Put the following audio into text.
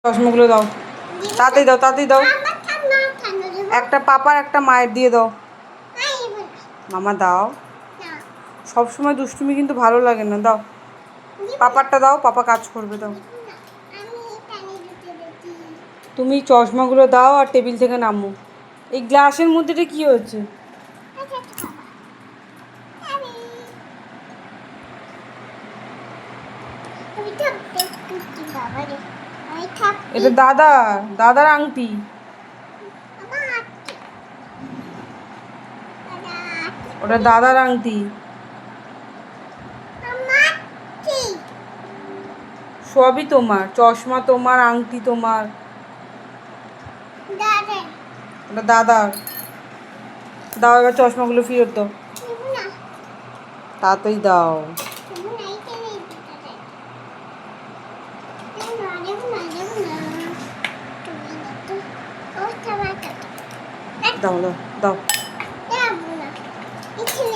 চশমাগুলো দাও, তাড়াতাড়ি দাও, তাড়াতাড়ি দাও। একটা পাপার একটা মায়ের দিয়ে দাও। মামা দাও। সব সময় দুষ্টুমি কিন্তু ভালো লাগে না, দাও। পাপারটা দাও, পাপা কাজ করবে, দাও। তুমি চশমাগুলো দাও আর টেবিল থেকে নামো। এই গ্লাসের মধ্যে কি হচ্ছে? এটা দাদার আংটি। ওটা দাদার আংটি। সবই তোমার, চশমা তোমার, আংটি তোমার। ওটা দাদার। দাও, এবার চশমাগুলো ফেরত দাও, তাড়াতাড়ি দাও। দাও দাও দাও।